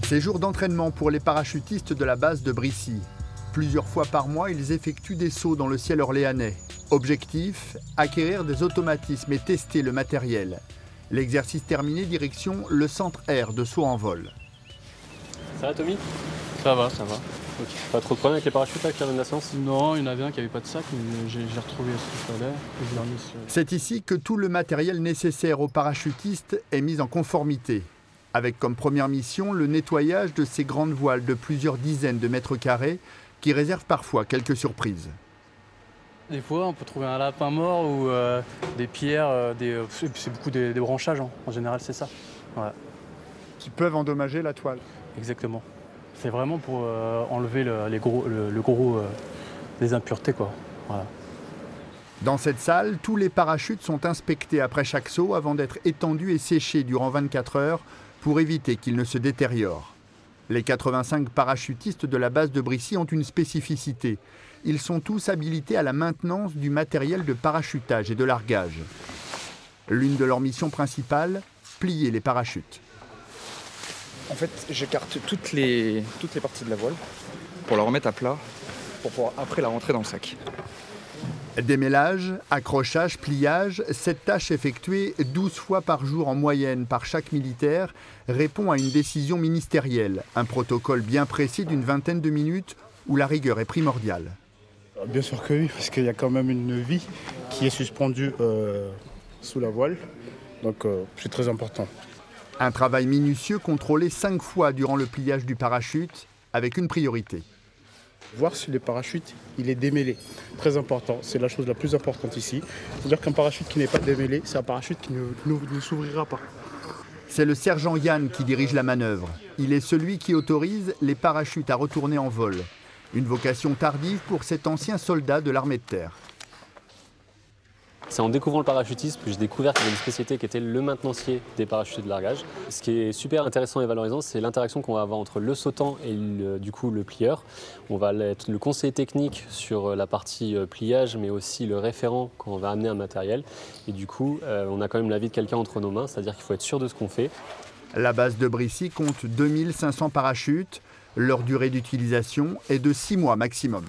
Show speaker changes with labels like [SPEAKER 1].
[SPEAKER 1] Ces jours d'entraînement pour les parachutistes de la base de Brissy. Plusieurs fois par mois, ils effectuent des sauts dans le ciel orléanais. Objectif, acquérir des automatismes et tester le matériel. L'exercice terminé, direction le centre air de saut en vol.
[SPEAKER 2] Ça va Tommy?
[SPEAKER 3] Ça va, ça va.
[SPEAKER 2] Okay. Pas trop de problèmes avec les parachutes là, qui reviennent de la séance?
[SPEAKER 3] Non, il y en avait un qui n'avait pas de sac, mais j'ai retrouvé ce qu'il fallait et je l'ai remis sur...
[SPEAKER 1] C'est ici que tout le matériel nécessaire aux parachutistes est mis en conformité. Avec comme première mission le nettoyage de ces grandes voiles de plusieurs dizaines de mètres carrés qui réservent parfois quelques surprises.
[SPEAKER 3] Des fois, on peut trouver un lapin mort ou des pierres, c'est beaucoup des branchages, hein. En général, c'est ça. Ouais.
[SPEAKER 1] Qui peuvent endommager la toile.
[SPEAKER 3] Exactement. C'est vraiment pour enlever le gros des impuretés, quoi. Voilà. Dans
[SPEAKER 1] cette salle, tous les parachutes sont inspectés après chaque saut avant d'être étendus et séchés durant 24 heures pour éviter qu'ils ne se détériorent. Les 85 parachutistes de la base de Brissy ont une spécificité. Ils sont tous habilités à la maintenance du matériel de parachutage et de largage. L'une de leurs missions principales, plier les parachutes.
[SPEAKER 4] En fait, j'écarte toutes les parties de la voile pour la remettre à plat, pour pouvoir après la rentrer dans le sac.
[SPEAKER 1] Démêlage, accrochage, pliage, cette tâche effectuée 12 fois par jour en moyenne par chaque militaire répond à une décision ministérielle, un protocole bien précis d'une vingtaine de minutes où la rigueur est primordiale.
[SPEAKER 5] Bien sûr que oui, parce qu'il y a quand même une vie qui est suspendue sous la voile, donc c'est très important.
[SPEAKER 1] Un travail minutieux contrôlé 5 fois durant le pliage du parachute, avec une priorité.
[SPEAKER 5] Voir si le parachute il est démêlé, très important, c'est la chose la plus importante ici. C'est-à-dire qu'un parachute qui n'est pas démêlé, c'est un parachute qui ne s'ouvrira pas.
[SPEAKER 1] C'est le sergent Yann qui dirige la manœuvre. Il est celui qui autorise les parachutes à retourner en vol. Une vocation tardive pour cet ancien soldat de l'armée de terre.
[SPEAKER 2] C'est en découvrant le parachutisme que j'ai découvert qu'il y avait une spécialité qui était le maintenancier des parachutes de largage. Ce qui est super intéressant et valorisant, c'est l'interaction qu'on va avoir entre le sautant et du coup le plieur. On va être le conseiller technique sur la partie pliage, mais aussi le référent quand on va amener un matériel. Et du coup, on a quand même l'avis de quelqu'un entre nos mains, c'est-à-dire qu'il faut être sûr de ce qu'on fait.
[SPEAKER 1] La base de Brissy compte 2500 parachutes. Leur durée d'utilisation est de 6 mois maximum.